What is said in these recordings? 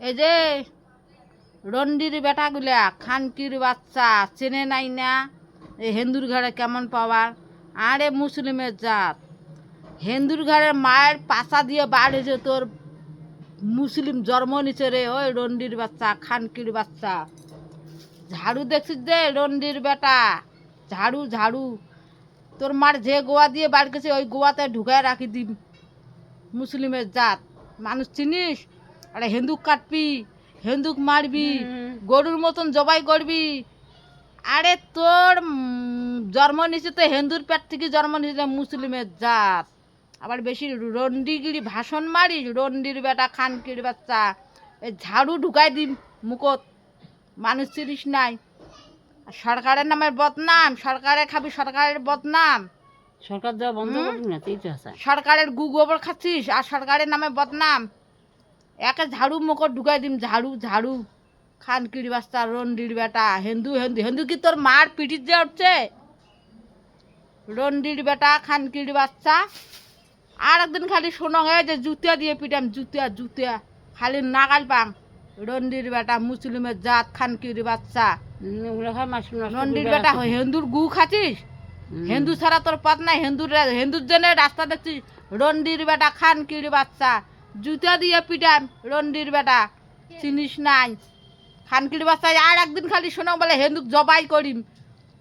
এই যে রন্ডির বেটাগুলা খানকির বাচ্চা চেনে নাই না এই হিন্দুর ঘরে কেমন পাওয়ার। আরে মুসলিমের জাত, হিন্দুর ঘরের মায়ের পাশা দিয়ে বাড়িছে তোর মুসলিম জন্ম নিচে রে। ওই রন্ডির বাচ্চা খানকির বাচ্চা, ঝাড়ু দেখছিস যে রন্ডির বেটা, ঝাড়ু ঝাড়ু তোর মার যে গোয়া দিয়ে বাড়ি গেছে ওই গোয়াতে ঢুকায় রাখি দি। মুসলিমের জাত মানুষ চিনিস? আরে হিন্দুক কাটবি, হিন্দুক মারবি, গরুর মতন জবাই করবি। আরে তোর জন্ম নিচে তো হিন্দুর পেট থেকে জন্ম নিচে মুসলিমের জাত, আবার বেশি রন্ডিগিরি ভাষণ মারিস। রন্ডির বেটা খানকির বাচ্চা, এই ঝাড়ু ঢুকাই দিন মুখত, মানুষ চিনিস নাই। আর সরকারের নামের বদনাম, সরকারে খাবি সরকারের বদনাম। সরকার দেওয়া বন্ধ করবি না, তুই তো আছে সরকারের গু গোবর খাচ্ছিস আর সরকারের নামে বদনাম। একে ঝাড়ু মুখত ঢুকাই দিম, ঝাড়ু ঝাড়ু খানকির বাচ্চা রন্ডির বেটা। হিন্দু হিন্দু হিন্দু কি তোর মার পিঠির যে উঠছে? রন্ডির বেটা খানকির বাচ্চা। আর একদিন খালি শোনো হে যে জুতিয়া দিয়ে পিটাম, জুতিয়া জুতিয়া খালি নাগাল পাং। রন্ডির বেটা মুসলিমের জাত খানকির বাচ্চা। ওগুলো খায় মাছ নষ্ট রন্ডির করবে বেটা রাখে। হিন্দুর গু খাচ্ছিস? হিন্দু ছাড়া তোর পথ নাই। হিন্দুর জন্য রাস্তা দেখছিস? রন্ডির বেটা খানকির বাচ্চা, জুতা দিয়ে পিটাম রন্ডির বেটা, চিনিস নাই খানকির বাচ্চা। আর একদিন খালি শোনো বলে হিন্দুক জবাই করিম।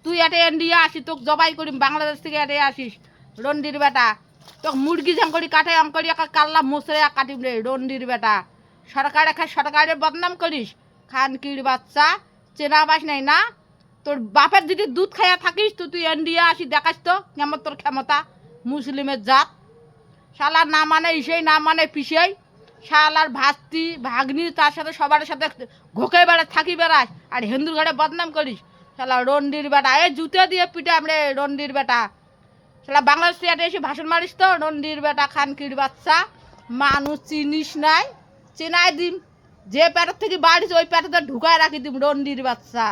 তুই এটে ইন্ডিয়া আসিস, তোকে জবাই করিম। বাংলাদেশ থেকে এটে আসিস রন্ডির বেটা, তোকে মুরগি ঝাঙ্করি কাটে অঙ্করি একা কাল্লা মোসরে কাটিম রে রন্ডির বেটা। সরকারে খায় সরকারের বদনাম করিস খানকির বাচ্চা, চেনা বাস নাই না? তোর বাপের যদি দুধ খাইয়া থাকিস তো তুই ইন্ডিয়া আসি দেখাস তো কেমন তোর ক্ষমতা। মুসলিমের জাত শালার না মানে ইসেই না মানে পিসেই, শালার ভাস্তি ভাগ্নি তার সাথে সবার সাথে ঘোকে বেড়া থাকি বেড়াস আর হিন্দুর ঘরে বদনাম করিস। শালা রন্ডির বেটা, এ জুতো দিয়ে পিটাম রে রন্ডির বেটা। শালা বাংলাদেশ থেকে এসে ভাষণ মারিস তো রন্ডির বেটা খানকির বাচ্চা। মানুষ চিনিস নাই, চেনাই দিম। যে প্যাটের থেকে বাড়িস ওই প্যাটেতে ঢুকায় রাখি দিম রন্ডির বাচ্চা।